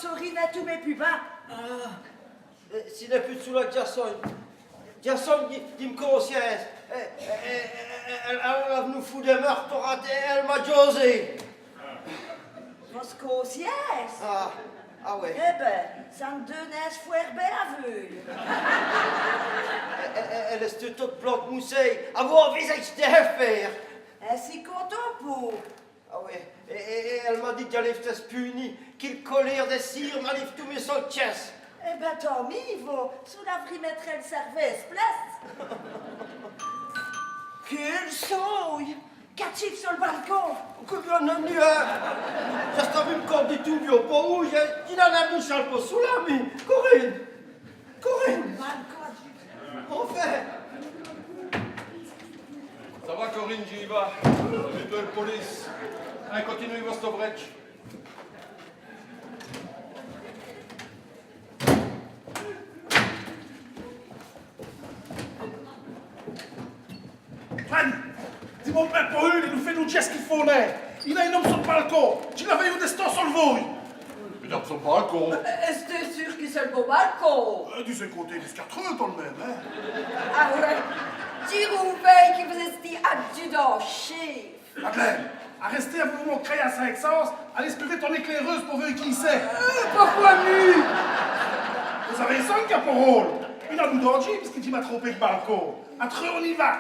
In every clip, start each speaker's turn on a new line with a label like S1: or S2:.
S1: sorine à tous mes pubins.
S2: S'il n'est plus sous la Jason qui me conscience. Elle nous fout des meurtres, elle m'a josé.
S1: Votre conscience?
S2: Ah ouais.
S1: Eh ben, ça me donnait ce fouet belle aveugle.
S2: Elle est toute plante moussée. Avoir visage de faire.
S1: Ainsi content pour.
S2: Ah ouais. Et elle m'a dit qu'elle était punie, qu'il colère des cires, m'a dit tous mes sauts-chess.
S1: Eh ben, tant mieux, vous. Sous la frimettre, elle servait place. Quelle souille! Qu'as-tu sur le balcon?
S2: Que bien amené, hein? J'espère me compte du tout, bien pas où, il en a mis sur le sous la main. Corinne!
S1: Balcon.
S2: Enfin!
S3: Ça va, Corinne, j'y vais. J'ai de la police. Allez, continuez votre break.
S4: Anne, dis mon père pour eux, il nous fait nous dire ce qu'il faut là. Il a un homme sur le balcon. Tu l'avais eu destin sur le vouille.
S3: Il a son balcon.
S1: Est-ce que t'es sûr que c'est le beau balcon?
S4: Du seul côté, les 80 dans le même, hein.
S1: Ah ouais? Dis-vous que vous étiez adjudant chef.
S4: Madeleine, à rester à vous montrer à 5 sens, à espérer ton éclaireuse pour voir qui c'est.
S1: Pourquoi lui?
S4: Vous avez 5 caporaux. Il a nous danger parce qu'il dit m'a trompé le balcon. À Treux, on y va.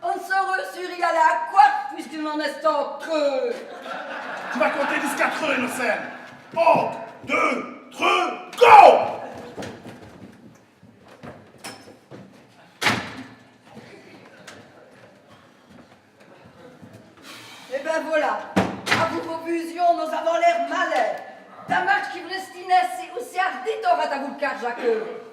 S1: On saurait sur y aller à quoi puisqu'il m'en est entre eux.
S4: Tu vas compter jusqu'à Treux, Innocent. 1, 2, 3, go!
S1: Eh ben voilà, à vos profusions, nous avons l'air malais. Ta marche qui vous destinait, c'est aussi ardite aura ta vous le car, Jacques.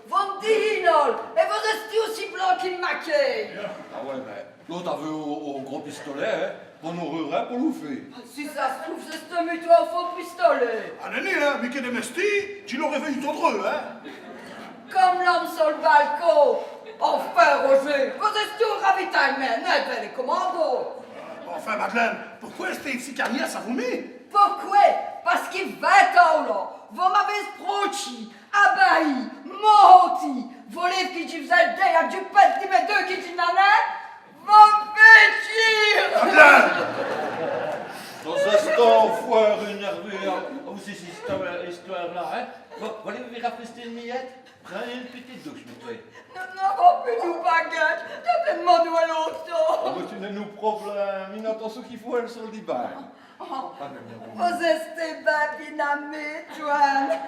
S1: Vous dinol, et vous êtes aussi blanc qu'il maquait.
S3: Ah ouais, mais l'autre a vu au gros pistolet, hein. On nous ruerait pour nous faire.
S1: Si ça se trouve, c'est ce mutuel au faux pistolet.
S4: Ah, Néné, hein, mais qu'est-ce que tu l'aurais réveillé ton dreux, hein?
S1: Comme l'homme sur le balcon. Enfin, Roger, vous êtes au ravitaillement, net les commandos.
S4: Enfin, Madeleine, pourquoi est-ce que ici carnière, ça vous met?
S1: Pourquoi? Parce qu'il 20 ans là, vous m'avez sprochi, abahi, menti, volé qui tu faisais le dé à du petit mais deux qui tu n'en as, vous me faites
S4: Madeleine!
S3: Dans un instant, foire énervé, vous c'est cette histoire-là, hein. Bon, voulez-vous rafraîchir une miette? Prenez une petite douche, mes frères.
S1: Nous n'avons plus nous baguettes, tu te demandes où à l'autre.
S3: Oh, mais tu n'as nous problème, il n'entend ce qu'il faut, elle sur le divan.
S1: Oh, vous êtes bien binamés, Joanne.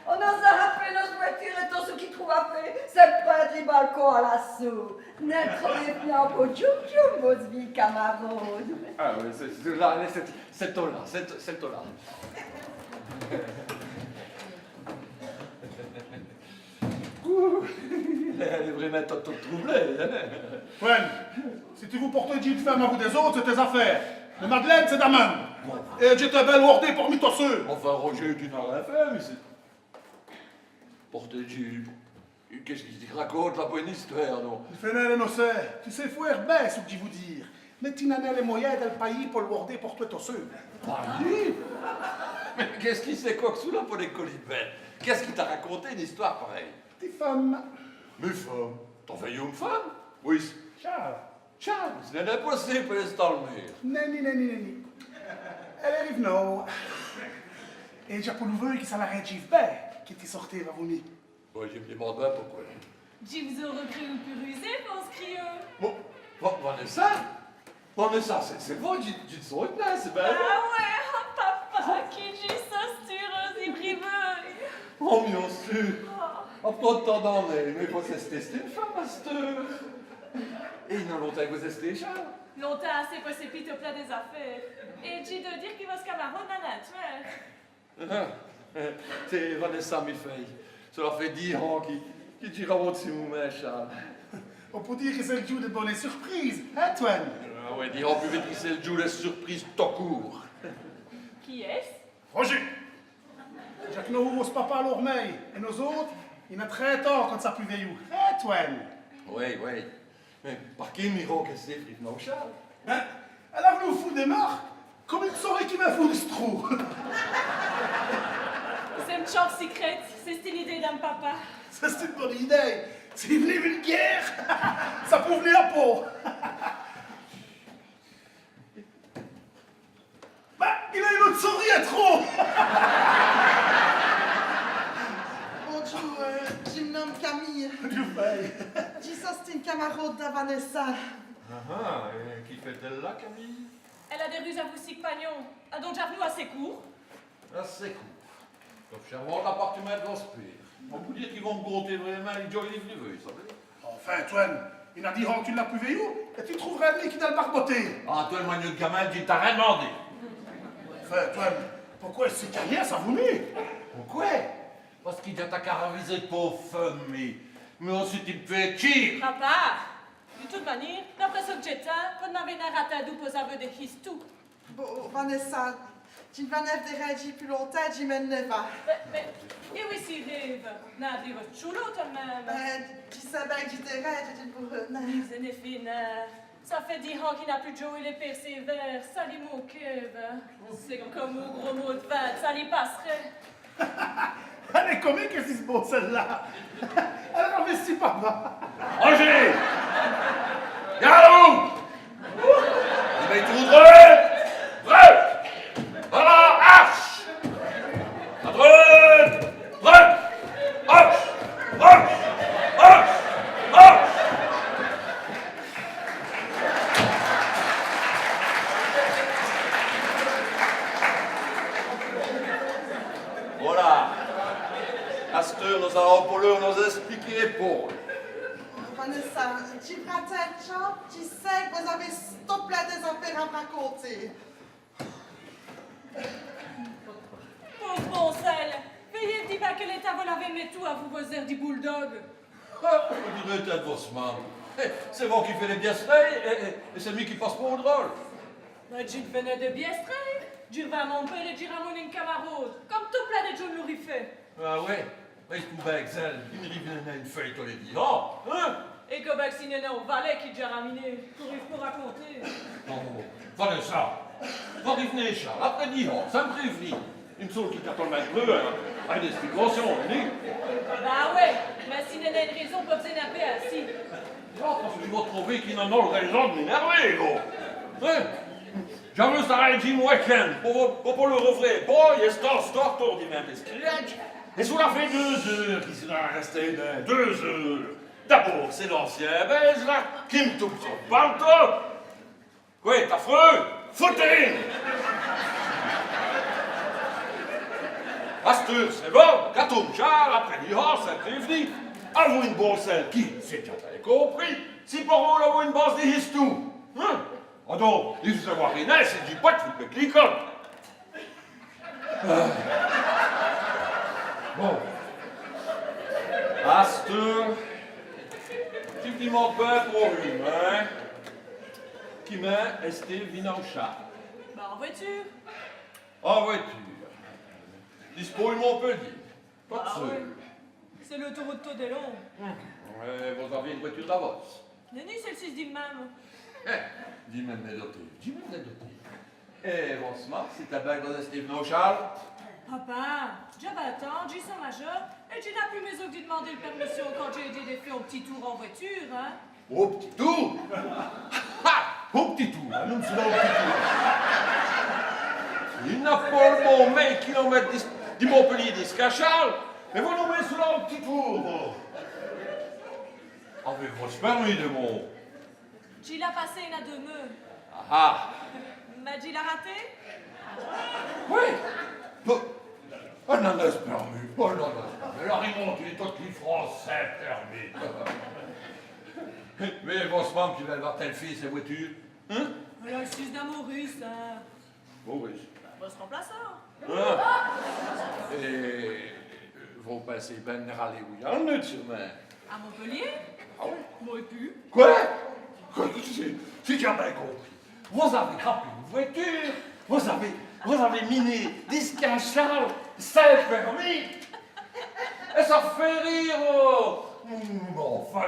S1: On nous a rappelé nos voitures et tout ce qui trouve à faire. C'est pas du balcon à l'assaut. N'être bien pour tchoum vos vies camarades.
S3: Ah oui, c'est là, c'est toi là, c'est toi là. Elle est vraiment toute troublée.
S4: Ouais, si tu vous portes une femme à vous des autres, c'est tes affaires. Mais Madeleine, c'est ta main. Et j'étais belle wardée parmi toi ceux.
S3: Enfin, Roger, tu n'as rien fait, mais c'est... Porter du... Qu'est-ce qu'il raconte la bonne histoire, non?
S4: Il fait n'elle non c'est. Tu sais, faut herber, ce que je vous dire. Mais tu n'as pas les moyens de le payer pour le warder pour toi, toi ceux.
S3: Paris? Mais qu'est-ce qu'il sait quoi que sous là pour les colibets? Qu'est-ce qu'il t'a raconté une histoire pareille?
S4: Tes femmes.
S3: Mes femmes? T'en fais une femme? Oui.
S4: Charles.
S3: Charles, ce n'est pas possible pour l'instant le mire.
S4: Neni. Elle arrive, non. Et j'ai pour nous qui ça l'arrête Gif Ben, qui était sorti va vous.
S3: Bon, je me demande pourquoi.
S5: Je vous ai recréé ou plus rusé, pense crieux.
S3: Bon, Vanessa, c'est bon, tu te sens une place, c'est bien.
S5: Ah ouais, papa, qui dit ça, stureuse et briveuille.
S3: Oh, bien sûr. Après tant d'années, mais vous êtes testé une femme à cette heure. Et il y a longtemps que vous êtes testé, Charles.
S5: Longtemps assez pour s'épiter au plat des affaires. Et j'ai de dire qu'il va se camarade dans la nature.
S3: C'est Vanessa, mes filles. Cela fait 10 ans qu'il dira au-dessus de moi, Charles.
S4: On peut dire que c'est le jour de bonnes surprises, hein, Antoine?
S3: Ah ouais, dire en plus vite que c'est le jour des surprises tout court.
S5: Qui est-ce?
S4: Roger! Jacques nous ouvre papa à l'ormeil, et nos autres, il y en a très tard quand ça plus veillou. Hein, Antoine?
S3: Oui. Mais par quel miracle que c'est, non, Charles?
S4: Hein? Alors nous fout des marques, comme une soirée qui m'a foutu ce trou.
S5: une chambre secrète. C'est une idée d'un papa.
S4: Ça, c'est une bonne idée. Si vous voulez une guerre, ça peut venir à peau. Bah, il a une autre souris à trop.
S6: Bonjour, je me nomme Camille.
S4: Du fait.
S6: Dis ça, c'est une camarade de Vanessa.
S3: Ah, et qui fait-elle là, Camille?
S5: Elle a des ruses à vous pagnon. A donc j'avoue assez court.
S3: Ah, c'est cool. Sauf chercher l'appartement de l'hospice. On peut dire qu'ils vont me compter vraiment les jolis livres, ça veut dire.
S4: Enfin, Antoine, il a dit que tu l'as pu veiller où? Et tu trouveras un qui t'a le barboté.
S3: Ah, toi, le moigneux de gamin, tu t'as rien demandé.
S4: Enfin, Antoine, pourquoi est-ce que c'est carrière, ça vous met?
S3: Pourquoi? Parce qu'il a ta caravisée de pauvre femme, mais ensuite il me fait tir.
S5: Papa, de toute manière, d'après ce que j'étais, vous n'avez pas raté d'où vous avez des histou.
S6: Bon, Vanessa, tu ne vas pas de réagir plus longtemps, j'y mène ne va.
S5: Mais, et oui, si rêve. N'a dit votre chulo, tout de même.
S6: Tu sais bien que j'étais raide, j'ai dit pour
S5: Zénéphine, ça fait 10 ans qu'il n'a plus de joué les persévères. Ça lui mon cœur. C'est comme au gros mot de vin, ça lui passerait.
S4: Elle est comique, qu'est-ce qui se passe, celle-là? Elle investit papa.
S3: Roger! Garou! Eh bien, tout droit! Droit! Voilà, arche! À droite! Droite! Arche! Arche! Arche! Arche! Voilà. Asteur nous a rappelé, nous a expliqué pour.
S6: Vanessa, tu prends ta chambre, tu sais que vous avez stoppé des affaires à me raconter.
S5: Pauvre bon sel, veuillez dire que l'État vous l'avez mis tout à vous vos airs du bulldog.
S3: Ah, vous direz tête vos mains. C'est vous qui faites les biasseries et c'est lui qui passe pour le drôle.
S5: Mais tu venais de Biestray, tu vas à mon père et tu ramènes une camarade, comme tout plein de gens l'aurait fait.
S3: Ah ouais? Mais il pouvait excel, il rive une feuille tous les 10 ans, hein?
S5: Et que vacciné au valet qui déjà raminé, pour raconter.
S3: Oh, Vanessa, vous revenez, Charles, après 10 ans, ça me prévenit. Il me semble qu'il t'attend le maître, hein? Avec des explications, hein?
S5: Bah ouais, mais si n'est une raison pour s'énerver ainsi.
S3: Ah, parce que je vais trouver qu'il n'en a raison de m'énerver, gros. Hein? J'avais ça à Jim Weekend pour le refrain. Boy, est-ce que tour du même escalade? Et sous la fait 2 heures qu'il s'en a resté 2 heures. D'abord, c'est l'ancien belge, là, qui me touche son pantalon. Quoi, t'as affreux? Foutez! Astur, c'est bon, Katum Charles, après 10 ans, c'est prévenu. Avez-vous une bonne selle qui, c'est déjà t'avais compris, si pour vous, avez-vous une base de histou? Hein? Ah donc, il faut savoir rien, c'est du pot, vous me cliquez. Bon. Astur, tu me demandes pas pour lui, hein? Qui m'a esté Vinauchat.
S5: Bah en voiture.
S3: En voiture. Dispose mon petit. Pas de
S5: Ah
S3: sûr.
S5: ouais. C'est l'autoroute de long.
S3: Vous avez une voiture d'avance.
S5: Nenni, c'est le 6 dit même.
S3: Dis-moi de doté. Dis-moi de doté. Eh, bonsoir, c'est ta bague de Steve Charles.
S5: Papa, j'avais attendu, j'ai son majeur, et tu n'as plus mes os que demander une permission quand j'ai aidé des filles au petit tour en voiture, hein?
S3: Au petit tour. Ha! Au petit tour, là, nous sommes au petit tour. Il n'a pas le bon 20 km du Montpellier jusqu'à Charles, mais vous nous mettez sous là au petit tour. Avez-vous permis de mon...
S5: Tu l'as passé une à 2 meufs.
S3: Ah!
S5: Mais tu l'as raté?
S3: Oui! Oh non, c'est permis. Oh non, c'est permis. La remonte, il est tout français permis. Mais vos femmes qui veulent voir telle fille, ces voitures. Hein?
S5: Alors, le 6 d'amour russe, hein?
S3: Oh oui.
S5: Bah, se remplaçant.
S3: Hein? Et vous passez ben râler où il y en a sur moi.
S5: À Montpellier?
S3: Ah oui?
S5: Moi, et plus.
S3: Quoi? Si tu as bien compris. Vous avez rempli une voiture, vous avez miné disque à Charles, c'est permis. Et ça fait rire, oh. Enfin,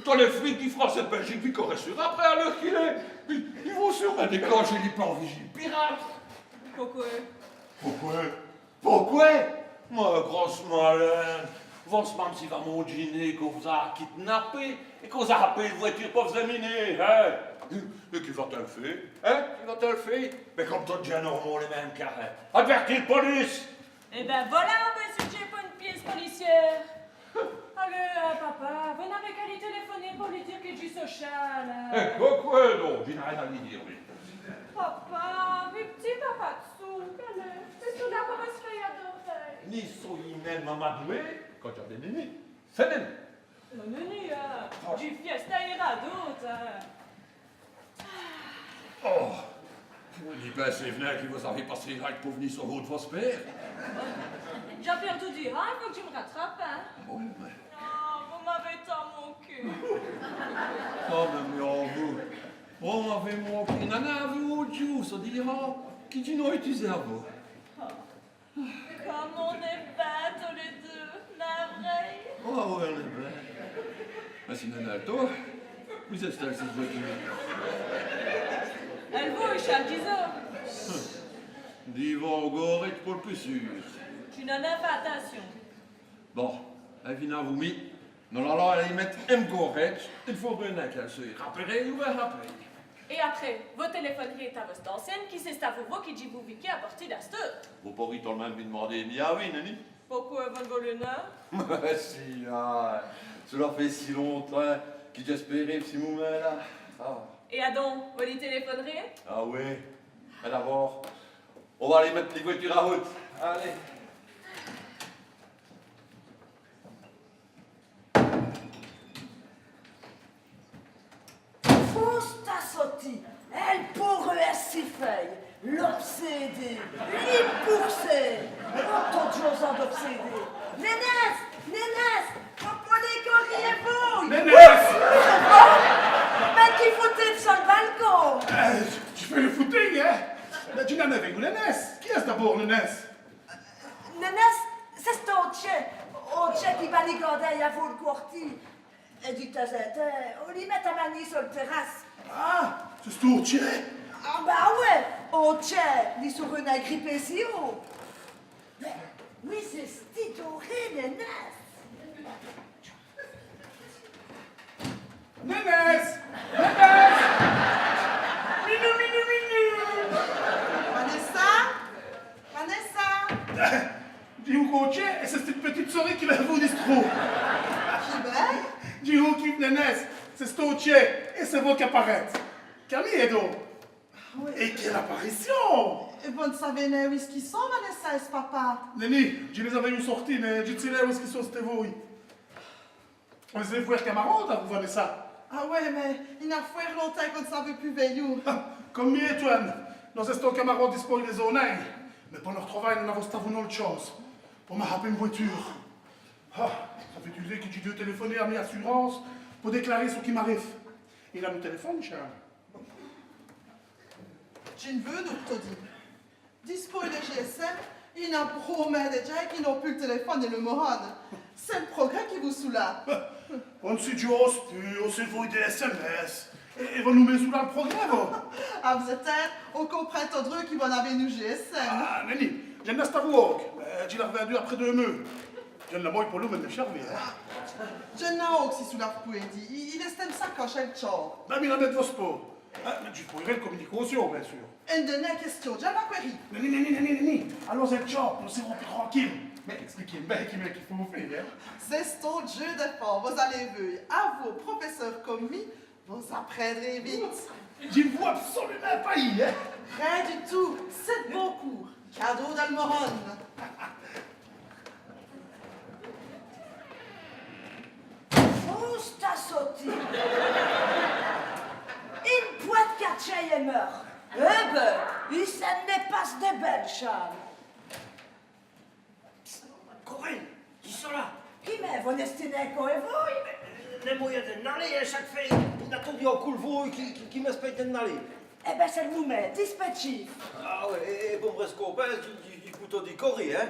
S3: dans les flics du français de Belgique, puis qu'on reste après à l'heure qu'il est. Ils vont sûrement déclencher les plans vigiles pirates.
S5: Pourquoi?
S3: Pourquoi? Pourquoi? Moi, grosse malin. Vos mam si va mon dîner qu'on vous a kidnappé et qu'on vous a rappelé une voiture pour vous amener, hein? Et qui va-t-elle faire? Hein? Qui va-t-elle faire? Mais comme toi, déjà normaux les mêmes carrés. Avertis le police!
S5: Eh ben voilà, monsieur, j'ai pas une pièce policière. Allez, papa, vous n'avez qu'à lui téléphoner pour lui dire que je suis social.
S3: Eh, quoi donc? Je n'ai rien à lui dire, oui.
S5: Papa, mes petits papa dessous, allez, c'est tout là pour se faire adorer.
S3: Ni soyez même mamadoué quand tu as des nénés. C'est néné.
S5: Non, du fiesta ira d'autres.
S3: Oh! Vous dites ben c'est vrai que vous avez passé avec pour venir sur route de votre père.
S5: J'ai perdu du rang, il faut que tu me rattrapes, hein.
S3: Oh, mais...
S5: Oh, vous m'avez tant manqué.
S3: Oh, mais vous... Oh, m'avez manqué. Nana, vous, Dieu, ça dira qui tu n'as utilisé à vous.
S5: Comme on est bêtes tous les deux, navrés.
S3: Oh, ouais, on est bien. Mais si Nana, toi, vous êtes là, cette voiture.
S5: Elle vous, Charles Dizot.
S3: Dis-va encore, et pour le plus sûr.
S5: Tu n'en as pas attention.
S3: Bon, elle vient à vous mis. Nous allons aller mettre un correct. Il faut bien qu'elle se rappelle ou elle rappelle.
S5: Et après, votre téléphonerie est à votre ancienne, qui c'est à vous qui dit vous Vicky à partir d'Asteur.
S3: Vous pourriez tout de même lui demander ni à oui, Nani?
S5: Pourquoi vous ne voulez pas?
S3: Si, ah, cela fait si longtemps que j'espérais ce moment-là. Ah.
S5: Et Adon, vous lui téléphonerez?
S3: Ah oui. Mais d'abord, on va aller mettre les voitures à route. Allez.
S1: Fostasoti, elle pourrait si feuille, l'obsédé, l'impoursé, autant de choses en d'obsédé. Nénès, comprenez qu'on riait vous.
S4: Nénès!
S1: Mais qui foutait sur le balcon?
S4: Tu fais le footing, hein? Mais tu n'en avais où, Nénès? Qui est-ce d'abord, Nénès?
S1: Nénès, c'est cet Oche qui va les garder à vous le courti. Et du temps en temps, on lui met à manier sur le terrasse.
S4: Ah, c'est ce tour, tiens.
S1: Ah bah ouais, Oche, il sur une agrippée si haut. Mais oui, c'est stitoré, Nénès.
S4: Nénès! Nénès!
S6: Vanessa?
S4: Dis-vous coaché, et c'est cette petite souris qui va vous distro.
S6: Qui belle?
S4: Dis-vous qui Nénès, c'est ce tourtier, et c'est vous qui apparaît. Camille est donc. Et quelle apparition!
S6: Et vous ne savez pas où est-ce qu'ils sont, Vanessa et ce papa?
S4: Nenni, je les avais eu sortis, mais je ne sais pas où est-ce qu'ils sont, c'était vous. On les a vus camarades, vous voyez ça.
S6: Ah ouais, mais il a fait longtemps qu'on ne savait plus veillou.
S4: Comme mieux, Antoine, nous sommes camarades disposés des zones. Mais pour leur travail, nous avons une autre chose. Pour m'arraper une voiture. Ah, ça fait du lait que tu dois téléphoner à mes assurances pour déclarer ce qui m'arrive. Il a mon téléphone, Charles.
S6: Je ne veux nous te dire. Dispo le GSM, il a promis déjà qu'ils n'ont plus le téléphone et le moron. C'est le progrès qui vous soulage.
S4: On ne sait juste plus, on s'envoie des SMS. Et vous nous mettez sous là le progrès, vous.
S6: Ah, vous êtes on comprend ton truc qui va avoir nous GSM.
S4: Ah, Nenni, j'ai une Starwalk. Je l'ai revendu après 2 mois. J'ai la moille pour l'eau, mais de charmer.
S6: Je n'ai aussi sous la poésie. Il estime ça quand j'ai le char.
S4: Ben, il a mis vos sports. Mais tu pourrais le communication, bien sûr.
S6: Une dernière question, j'ai ma query.
S4: Nenni. Allons, c'est le job, nous serons plus tranquilles. Mais expliquez-moi qu'il faut vous faire.
S6: C'est ton jeu d'effort, vous allez voir. À vos professeurs commis, vous apprendrez vite.
S4: Je ne vois absolument pas y, hein.
S6: Rien du tout, c'est bon cours. Cadeau d'Almoron.
S1: Fostasoti. Une pointe catchée et meurt. Eh ben, il s'en dépasse de belles, Charles.
S2: Corinne, qui sont là?
S1: Qui m'est vous n'estimez quoi et vous?
S2: Les moyens d'aller à chaque fois, il a tout dit en coule qui m'espère d'aller.
S1: Eh ben, c'est le moumet, dispatchif.
S2: Ah ouais, et bon, presque copain, du couteau du Corée, hein.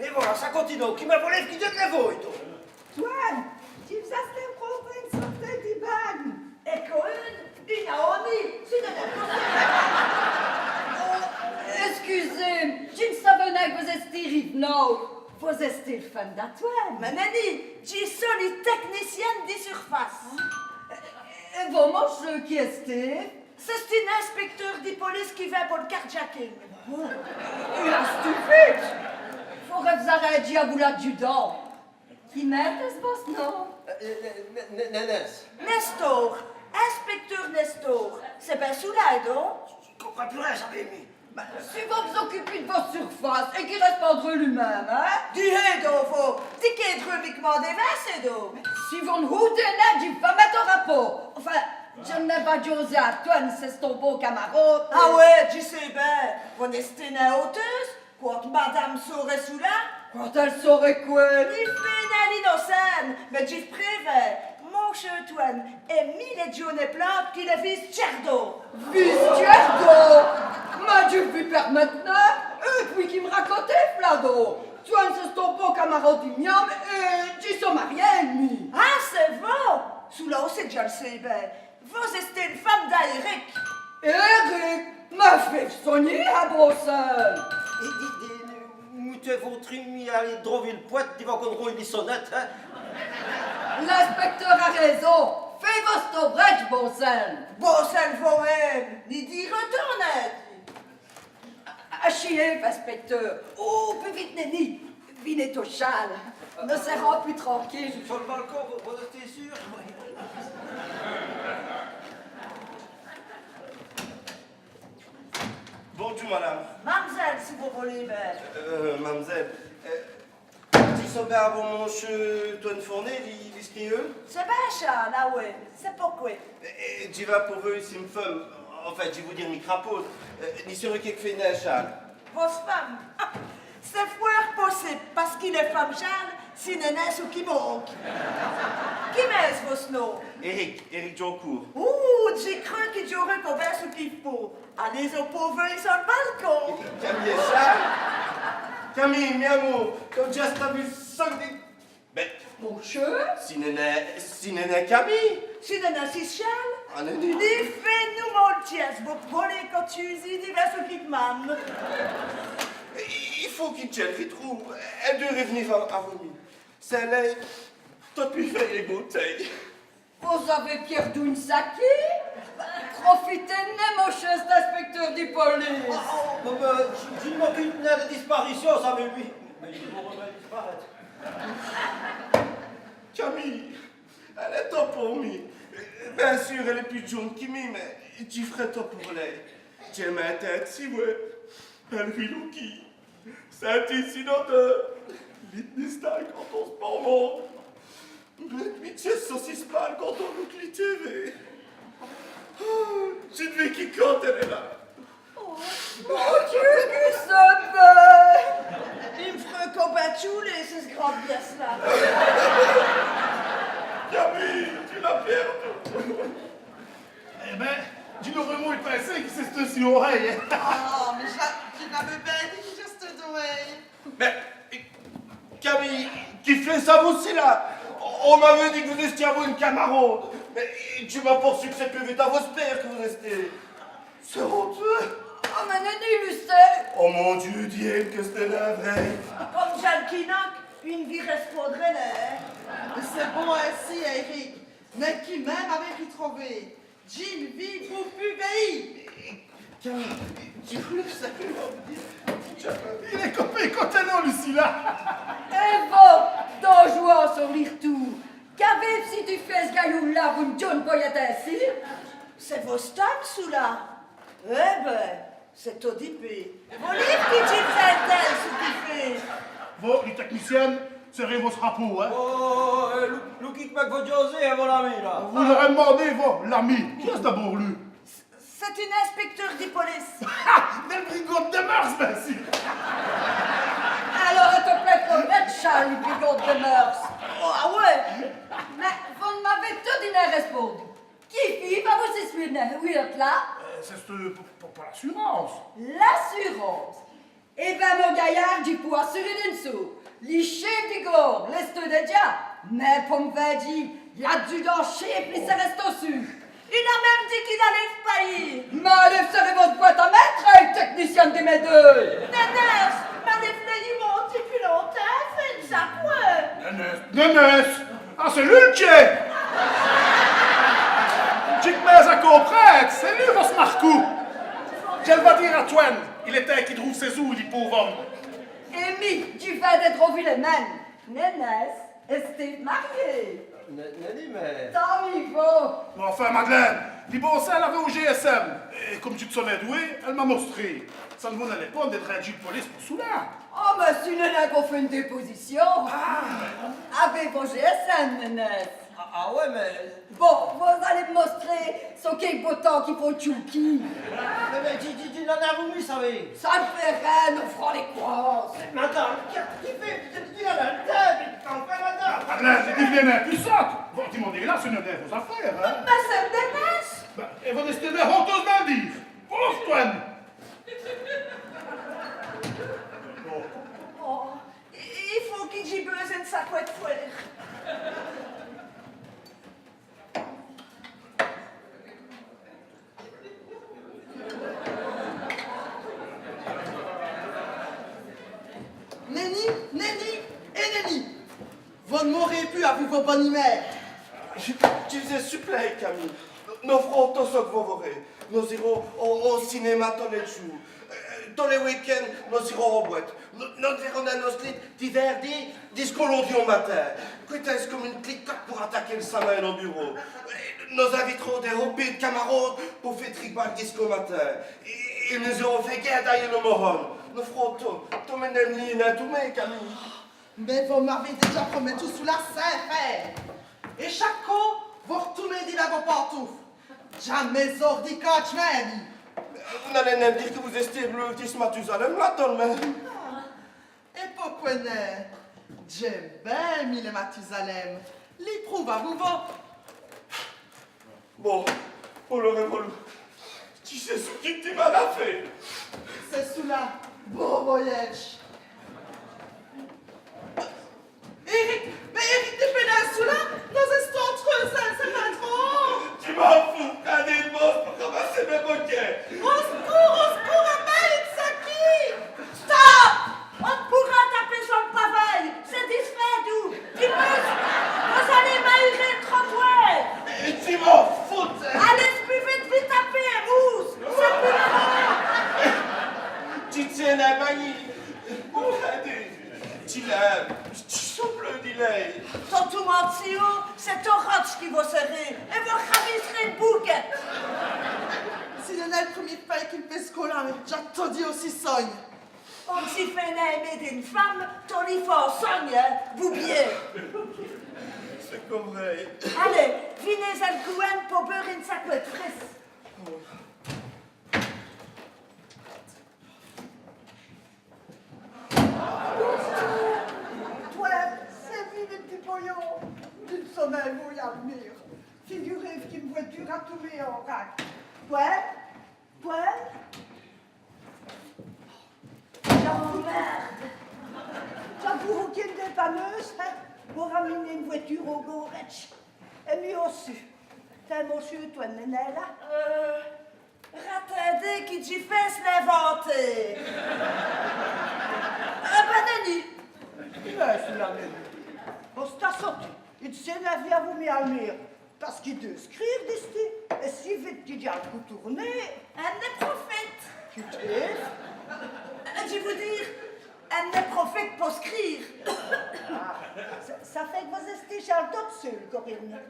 S2: Et voilà, ça continue, qui m'a volé, qui donne les voix, toi.
S1: Toine, tu faisais cette province sortait du bagne. Et Cohen, une aoni, tu ne l'as pas. Excusez, je ne savais non. Vous êtes le fan d'Antoine.
S7: Mais Nanny, j'ai sont les techniciennes des surfaces.
S1: Et vraiment, je qui est
S7: C'est un inspecteur des polices qui vient pour le carjacking.
S1: Il a stupide. Faudrait vous arrêter à vous l'adjudant. Qui m'aide, ce boss, non?
S2: Nénès.
S7: Nestor, inspecteur Nestor, c'est bien soulage, non?
S2: Je comprends plus rien, j'avais mis.
S1: Si vous vous occupez de vos surfaces et qu'il répondra lui-même, hein?
S7: Dis donc, vous, dis qu'il est uniquement des c'est donc.
S1: Si vous ne vous tenez, je vais mettre au rapport. Enfin, je n'ai pas osé à Antoine, c'est ton beau camarade.
S7: Ah ouais, tu sais bien, vous êtes une hauteuse, quand madame saurait sous là,
S1: Quand elle saurait quoi?
S7: il fait une innocente, mais tu préviens, mon cher Antoine, est mis les journées plantes qui le vise Tcherdo.
S1: Vistiardo! Mais je lui perds maintenant, et puis qui me racontait, Flado. Toi, c'est ton beau camarade du mien, et tu sont mariés, lui.
S7: Ah, c'est bon! Sous là aussi, je le sais bien. Vous êtes une femme d'Eric.
S1: Eric, ma fille soignée à Bruxelles.
S2: Muté votre mis à Hydroville Poète, il va qu'on rouille les sonnettes, hein?
S1: L'inspecteur a raison. Fais votre break, Bruxelles.
S7: Bon, c'est le vous-même. Ni d'y retourner.
S1: À chier, inspecteur. Oh, plus vite, Nenny. Venez au châle. Nous serons plus tranquilles.
S2: Sur le balcon, vous êtes sûr? Bonjour, madame.
S7: Mademoiselle, si vous voulez, ben.
S2: Mademoiselle. Tu sais bien avant mon cheveu, toi une fournée, les skieux?
S7: C'est bien, Charles, ah ouais. C'est pourquoi.
S2: Tu vas pour eux, c'est une femme. En fait, je vais vous dire, mes crapauds. Les sur qui fait une Charles.
S7: Vos femmes. Ah, c'est fort possible, parce qu'il est femme, Charles, si nénès ou qui manque. Qui met vos noms?
S2: Eric Joncourt.
S7: Ouh, j'ai cru qu'il y aurait qu'on verse ce qu'il faut. Allez au pauvre sur le balcon.
S2: Camille et Charles. Camille, mi amour, quand j'ai vu 5 des... Ben,
S1: Mon cheveu?
S2: si nene Camille.
S7: Si nénès, si Charles.
S2: Ah, nene.
S7: Les faits nous montiez, vous volez quand tu usies divers ce qui te mame.
S2: Il faut qu'il tienne les trous. Elle doit revenir à vomir. C'est là, toi tu fais les bouteilles.
S1: Vous avez perdu une saquée? Profitez-ne, mon cher inspecteur du police.
S2: Je ne m'occupe pas de disparition, ça me lui. Mais il faut remettre disparaître. Camille, elle est top pour moi. Bien sûr, elle est plus jaune que moi, mais tu ferais top pour elle. Tu aimes ma tête, si ouais. Elle rit qui. C'est un incident de l'Itnistal quand on se parle. Le pièce saucisse mal quand on look les TV. J'ai une vie qui compte, elle est là.
S1: Mon Dieu, que ça me...
S7: Il me ferait qu'on batte c'est ce grand pièce-là.
S2: Camille, tu l'as perdu.
S4: Eh ben, dis-le vraiment le passé qui s'est sur l'oreille.
S6: Oh, mais je l'avais bien dit, juste d'oreille.
S2: Mais, Camille, qui fait ça aussi là? On m'avait dit que vous étiez à vous une camarade. Mais tu m'as poursuivi que c'est plus vite à vos pères que vous restez. C'est honteux.
S1: Oh, mais Nenny, le sait.
S2: Oh mon Dieu, Dieu, que c'était la vraie.
S7: Comme Jeanne Kinoc, une vie répondrait là.
S6: C'est bon ainsi, Eric. Mais qui même avait retrouvé. Jean vit pour plus pays.
S2: Tu voulais que ça
S4: Il est copain contenant, Lucilla.
S1: Et bon, ton joueur sur l'irtou. Qu'avez si tu fais ce gaillou-là, vous ne donne pas y ainsi?
S7: C'est vos stocks sous là. Eh ben, c'est Odipé. Vos livres qui disent ce qu'il fait.
S4: Vous, les techniciennes, serez votre rapport, hein.
S2: Oh, Luki Macvodjosé, mon ami là.
S4: Vous leur demandé, vous, l'ami. Qui est d'abord lu?
S7: C'est une inspecteur des polices.
S4: Del brigade de mœurs, ben si.
S1: Alors, te plaît pour mettre Charles, les brigades de mœurs.
S7: Oh, ah ouais.
S1: Mais vous m'avez tout dit répondu. Qui va vous expliquer? Oui, là?
S4: C'est pour l'assurance.
S1: L'assurance. Eh ben, mon gaillard, du pour assurer d'une sou. Les chefs du corps, l'est de dia. Mais pour me faire dire, l'adjudant chef, il se reste au dessus.
S7: Il a même dit qu'il allait faillir.
S1: Mais allez, serez votre boîte à mettre, technicienne des mes deux.
S7: Nénès, mais les fléaux, tu
S4: Nénès! Ah, c'est lui le tchè! Tchik mais à comprendre, c'est lui votre marcou! Je vais dire à Twen, il était qui trouve ses sous, il pauvre homme.
S1: Amy, tu fais des trop vilaines. Nénès, est mariée.
S8: Nelly, mais...
S1: Tant il faut.
S4: Mais enfin, Madeleine, les bossés, elle avait au GSM. Et comme tu te sonnais doué, elle m'a montré. Ça ne vous n'allait pas d'être un de police pour Soula.
S1: Oh, mais si Nénès qu'on fait une déposition. Avec vos GSM, Nénès.
S8: Ah ouais, mais...
S1: Bon, vous allez me montrer ce qui est beau temps qu'il faut tchouki.
S8: Mais tu n'en as voulu, savez.
S1: Ça ne fait rien, nous ferons les courses.
S8: Madame, qu'est-ce qu'il fait? Tu as la tête, tu t'en fais, madame.
S4: Madeleine, c'est devenu impuissante. Bon, tu m'en dis là, c'est une des vos affaires, hein.
S1: Mais c'est Nénès.
S4: Ben, et vous destinez honteuse d'indice. Pauvre Twen.
S7: Oh, il faut qu'il j'y besoin de sa couette fouette.
S6: Nenni et Nenni. Vous ne m'aurez plus avec vos bonnes humeurs.
S2: Tu faisais supplé, Camille. Nous ferons tout ce que vous voudrez. Nous irons au cinéma tous les jours. Tous les week-ends, nous irons aux boîtes. Nous irons dans nos slits d'hiver, disco lundi au matin. Écoutez, comme une clique pour attaquer le semaine au bureau. Nous inviterons des hobbies de camarades pour faire tribal disco matin. Et nous irons faire guerre d'ailleurs le moron. Nous ferons tout. Tout mes amis, tout mes Camille.
S6: Mais vous m'avez déjà promis tout sous la Saint-Père. Et chaque coup, vous retournez dit vos pantoufles. Jamais ordi catch même.
S2: Vous n'allez même dire que vous êtes le petit Mathusalem là, dans le même.
S6: Et pourquoi n'est? J'aime bien mille Mathusalem. L'éprouve à vous va.
S2: Bon, pour le révolu. Tu sais ce qui tu m'as fait.
S6: C'est sous la bon voyage. Eric, mais Eric, t'es pédales sous là? Nos estons entre eux, c'est pas trop.
S2: Tu m'en fous, un des boss pour commencer mes moquets.
S6: Au secours, Amel, Saki!
S7: Stop! On pourra taper sur le pavé. C'est discret, d'où? Dis-moi, vous allez m'aérer le trottoir.
S2: Et tu m'en fous.
S7: Allez, plus vite taper, rousse. C'est plus là.
S2: Tu tiens la manie. Pour aider. Tu l'aimes. Tu souffles le delay.
S7: Ton tout menti, c'est ton roche qui va serrer. Et vous ravisserez le bouquet.
S6: Si le n'est le premier pain qui me fait ce là, j'ai tout dit aussi sogne.
S7: On s'y fait aimer d'une femme, ton effort sogne, vous bien.
S2: C'est comme vrai.
S7: Allez, venez à le coin pour beurrer une sacouette fraîche.
S1: Toi, c'est vie des petits poillons. D'une sommeil, vous y admire. Figurez-vous qu'une voiture a tourné en rack. Toi, j'emmerde. J'avoue qu'il y a une dépanneuse, hein, pour ramener une voiture au Goretch. Et mieux aussi. T'es monsieur, toi, Néné, là?
S7: Ratadé qui t'y fait l'inventer. Banani.
S1: Mais c'est la même. Bon, c'est à sortir. Il sait la vie à vous mis à mire. Parce qu'il doit écrire d'ici. Et si vite qu'il y a le coup tourné,
S7: Elle n'est prophète.
S1: tu t'es.
S7: Je vous dire, elle n'est prophète pour scrire.
S1: Ça fait que vous êtes Charles toute seule, Corinne.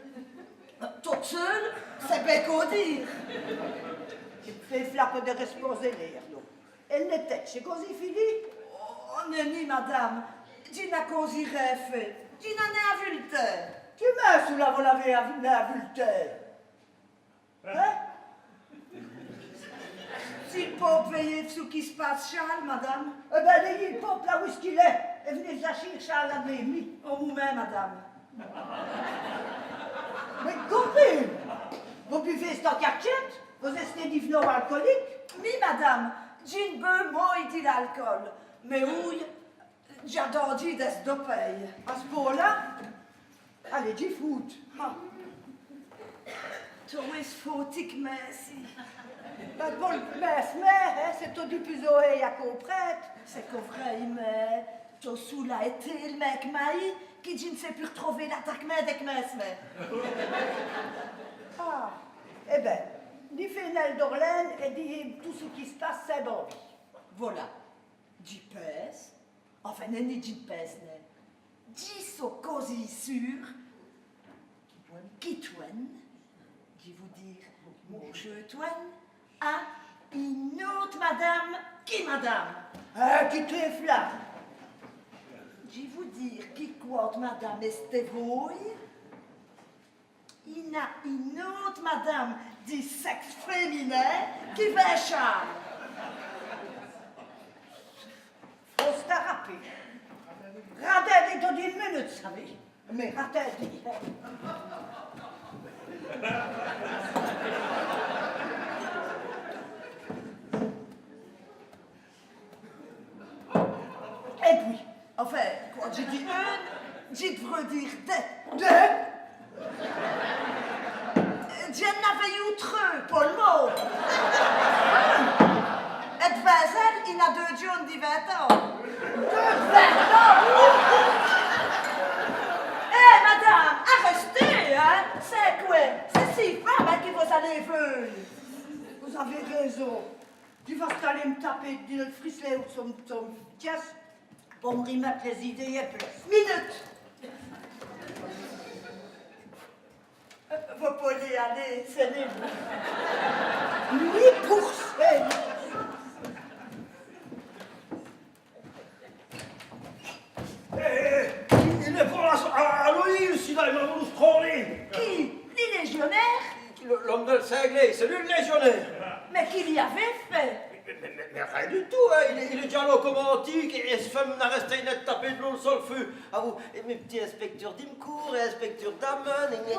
S7: Toute seule, c'est bien qu'au dire.
S1: Il fait flapper de responsabilité, non. Elle n'était chez Cosy Philippe.
S7: Oh, nenni, madame, tu n'as qu'osé fait. Tu n'en es avultaire.
S1: Tu m'as sous la volée avultaire. Hein?
S7: Si pas payer ce qui se passe, Charles, madame.
S1: Eh ben, ayez le pop là où est-ce qu'il est. Et venez chercher Charles à mis.
S7: En vous-même, madame.
S1: Mais Corinne, vous buvez cette cachette? Vous êtes des alcoolique?
S7: Oui, madame, j'ai une peu moins dit l'alcool. Mais oui, j'adore dire des dopées.
S1: À ce point-là, allez, j'y fout.
S7: Tu es fautique, merci.
S1: Pas bon, mais, hein, c'est tout du plus oeil à comprendre.
S7: C'est qu'au vrai, mais Tout cela a été le mec maï qui dit ne sait plus retrouver l'attaque main des mais.
S9: Ah, eh ben, dit Fénel d'Orlaine et dit tout ce qui se passe, c'est bon.
S7: Voilà. Du pèse. Enfin, n'est ni du pèse, n'est. Dis so cosy sûr. Qui toine. Dis vous dire, mon jeu toine. À une autre madame. Qui madame?
S9: Ah, qui te là.
S7: Dis vous dire, qui quote madame Estevouille. Il y a une autre madame du sexe féminin qui va Charles.
S9: Faut se taper. Ratel est dans 10 minutes, vous savez. Mais Ratel dit.
S7: Et puis, enfin, quand j'ai dit une, j'ai devrais dire deux. Dieu n'avait eu trop, pas le mot. Et devant elle, il a 2 jeunes de 20 ans.
S9: 2 20 ans.
S7: Hé, madame, arrêtez, hein? C'est quoi? C'est si femme qui vous allez voir.
S9: Vous avez raison. Tu vas aller me taper d'une friselet ou son pièce pour me remettre les idées et plus.
S7: Minute. Vous pouvez aller, c'est libre.
S9: Ni pour ça.
S8: Il est pour à Aloïs, celui-là, il m'a voulu se tromper.
S7: Qui? Les légionnaires?
S8: L'homme de le cinglé, c'est lui le légionnaire.
S7: Mais qu'il y avait fait?
S8: Mais rien du tout, hein. Il est déjà là comme antique et ce femme n'a resté net taper de l'eau sur le feu. Ah vous, et mes petits inspecteurs d'Imcourt et inspecteurs d'Amon et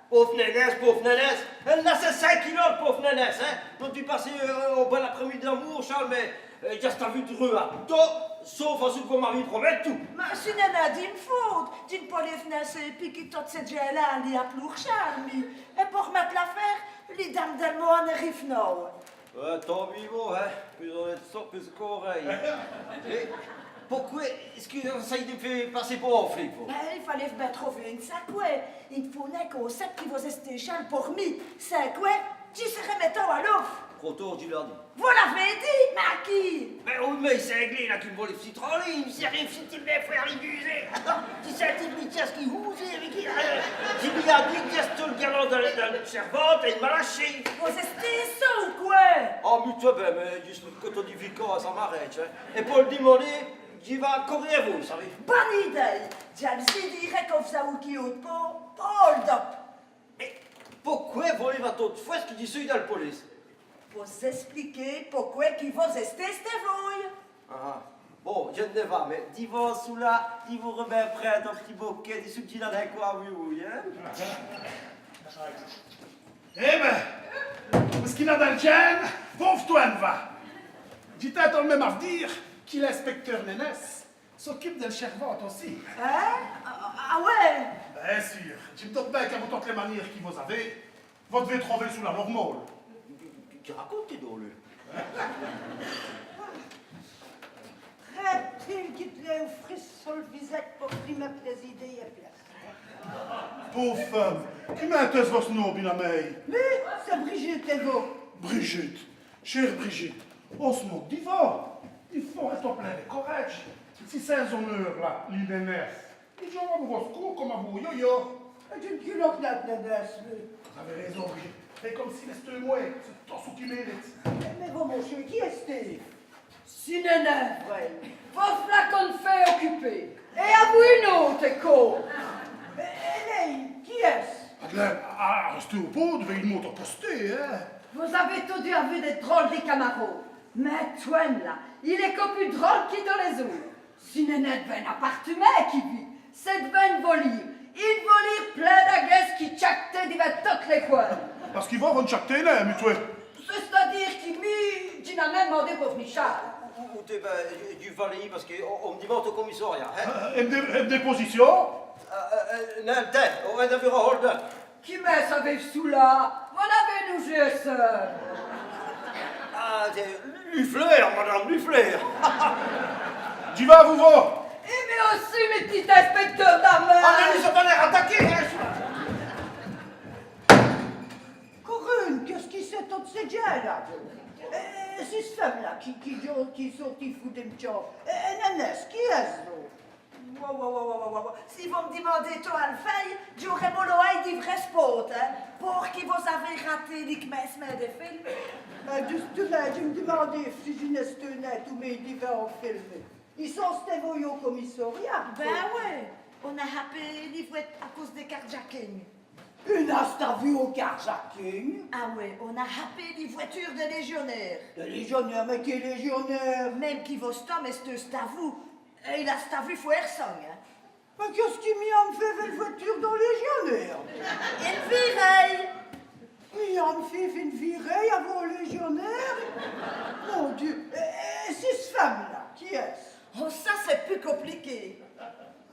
S8: pauvre Nénès. Elle n'a c'est 5 kilos, pauvre Nénès, hein. Donc tu passais au bon après-midi d'amour, Charles, mais just t'as vu de rue à tout, sauf à ce qu'on m'a mis promettre tout.
S7: Mais si Nana dit une faute, dit pas les fenêtres et puis qui toute cette là il y a plus Charles, et pour remettre l'affaire, les dames d'Elmo en arrivent non.
S8: Tant vivant, hein. Plus on est de sort, plus qu'oreille. Et pourquoi est-ce que ça il me fait passer pour un flic?
S7: Il fallait bien trouver une sac, ouais. Il faut qu'au sac qui vous rester Charles pour mi. C'est quoi? Tu serais mettons à l'offre.
S8: Trop tôt, tu l'as dit.
S7: Vous l'avez dit, Maki.
S8: Mais oui, mais c'est réglé là qui me vole les petits trolls, il me sert les petits types de frères libusés. Tu sais, un type de tias qui housait avec qui lui a dit que c'était le galant dans le servante et il m'a lâché.
S7: Vous restez ça ou quoi?
S8: Oh, mais toi, ben, mais juste quand on dit victoire, ça m'arrête, hein. Et pour le demander, j'y vais courir vous, vous savez.
S7: Bonne idée. Jalsi dirait qu'on faisait ou qui haute pas, hold up.
S8: Mais pourquoi voler ma tête fois ce qu'il dit celui dans la police?
S7: Vous expliquer pourquoi qu'il vous rester Stevouille.
S8: Ah, bon, je ne vais pas, mais dis-vous sous là, dis-vous remet près d'un petit bouquet, des sous-petits dans les coins, oui, hein?
S4: Eh ben, parce qu'il a dans le tien, pauvre toi, va. J'étais dans le même à dire qu'il l'inspecteur Nénès s'occupe de le servante aussi.
S7: Hein? Ah ouais?
S4: Bien sûr. Je me doute bien qu'à vous toutes les manières que vous avez, vous devez trouver sous la normale.
S8: Tu racontes tes drôles.
S9: Très-il qui te lève frise sur le visage pour lui mettre les idées et place.
S4: Pauvre femme, qui m'intéresse votre nom, bien amie?
S9: Mais c'est Brigitte et vous.
S4: Brigitte, chère Brigitte, on se moque d'Ivan. Il faut être plein de courage. Si c'est un honneur, là, l'INS, ils ont vos secours comme à vous, yo-yo.
S9: Tu ne culottes la Nénès,
S4: Vous avez raison, Brigitte. Fais comme si c'était moi, c'est ton sou qui mérite.
S9: mais vous, mon chéri, qui est-ce?
S1: Si Nénès, vrai. Vos flacons de feu occupés. Et à vous une autre, écho.
S9: Hélène, qui est-ce?
S4: Madeleine, restez au pot, devez une moto postée, hein.
S1: Vous avez tout dû avoir des drôles des camarades. Mais Twain, là, il est qu'au plus drôle qui dans les autres. Si Nénès devait un appartement qui vit, c'est devait une volir. Il volir plein d'agresse qui tchactaient devant toutes les coins.
S4: Parce qu'ils vont chaque télé, mais toi.
S1: C'est-à-dire qu'il tu n'as même demandé pour Michel.
S8: Ou t'es du valet parce qu'on me demande au commissariat, hein?
S4: Une déposition?
S8: Non, on va devoir hold.
S1: Qui met sa vive sous là? Vous l'avez nous joué seul.
S8: Ah, c'est Lufleur, madame, Lufleur.
S4: Tu vas, vous va.
S1: Et mais aussi, mes petits inspecteurs d'amère.
S8: Ah, mais ils ont pas l'air attaqués, hein.
S9: Corinne, qu'est-ce qui s'est tout ces gars là? C'est cette femme-là qui sortit fou des mchons. Nanès, qui est-ce?
S7: Wow. Si vous me demandez tout à le faire, j'aurais mon oreille du vrai sport, hein, pour qui vous avez raté les kmesmes des films.
S9: Juste là, je me demandais si je n'estais tous mes divers films. Ils sont stévoyés au commissariat.
S7: Ben ouais, on a happé les fouettes à cause des carjacking.
S9: Une asta vu au carjacking.
S7: Ah ouais, on a happé les voitures de légionnaires.
S9: Le légionnaire, mais qui est légionnaire?
S7: Même qui vous stom et c'est à vous. Et il a stavu Fouersong, hein.
S9: Mais qu'est-ce qui m'y fait une voiture dans légionnaire?
S7: Une vireille.
S9: Il en fait une virée avant le légionnaire? Mon Dieu, et c'est cette femme-là, qui est-ce?
S7: Oh, ça c'est plus compliqué.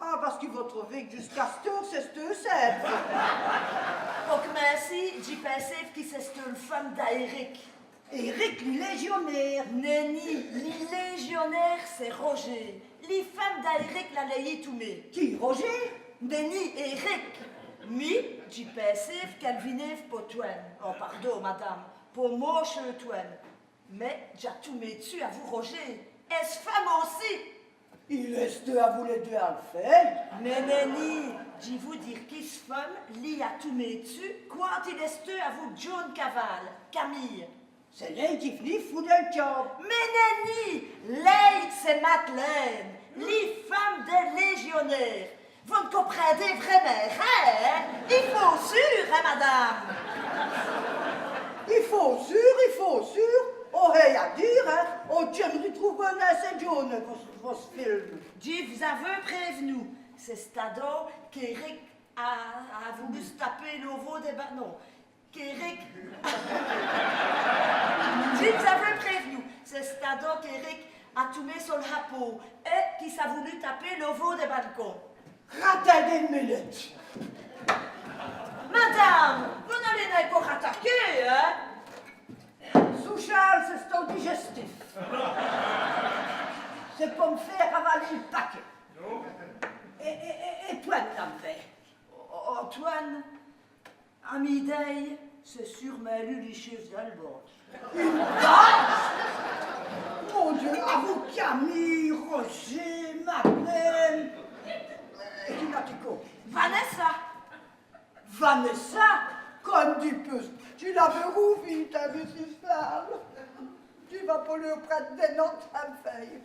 S9: Ah, parce qu'il va trouver que jusqu'à cette heure, c'est cette.
S7: Donc merci, j'y pensais qui c'est une femme d'Éric.
S9: Éric, le légionnaire.
S7: Nenni, les légionnaires, c'est Roger. Les femmes d'Éric la laïe tout mais.
S9: Qui, Roger?
S7: Nenni, Éric. Mi, j'y pensais qu'elle venait pour toi. Oh, pardon, madame, pour moi, je toi. Mais j'ai tout mis dessus à vous, Roger. Est-ce femme aussi?
S9: Il reste à vous les deux à le faire.
S7: Mais Nenni, j'y vous dire qu'il se femme, lit à tout mis dessus, quand il reste à vous, John Caval, Camille.
S9: C'est elle qui finit fou d'un job.
S7: Mais Nenni, l'aide, c'est Madeleine, les femmes des légionnaires. Vous ne comprenez vraiment rien, hein? Il faut sûr, hein, madame?
S9: Il faut sûr. On rien à dire, hein. On tient de retrouver un assez jaune pour ce film.
S7: Dieu vous avez prévenu. C'est Stado qu'Éric a voulu se taper l'ovo des ballons. Qu'Éric... Dieu vous avez prévenu. C'est Stado qu'Éric a tombé sur le chapeau et qui s'est voulu taper l'ovo des balcons.
S9: Ratez une minute.
S7: Madame, vous n'allez pas attaquer, hein?
S9: Sous Charles, c'est ton digestif. C'est pour me faire avaler le paquet. Et toi, l'enfer?
S7: Antoine, à midi, c'est sûrement lui les chefs d'Albon.
S9: Une danse? Mon Dieu, à vous Camille, Roger, Madeleine. Qui n'a dit quoi? Vanessa, comme du peu. Tu l'avais rouvi, ta Mrs. Femme. Tu vas pour le prêtre des notes à me faire.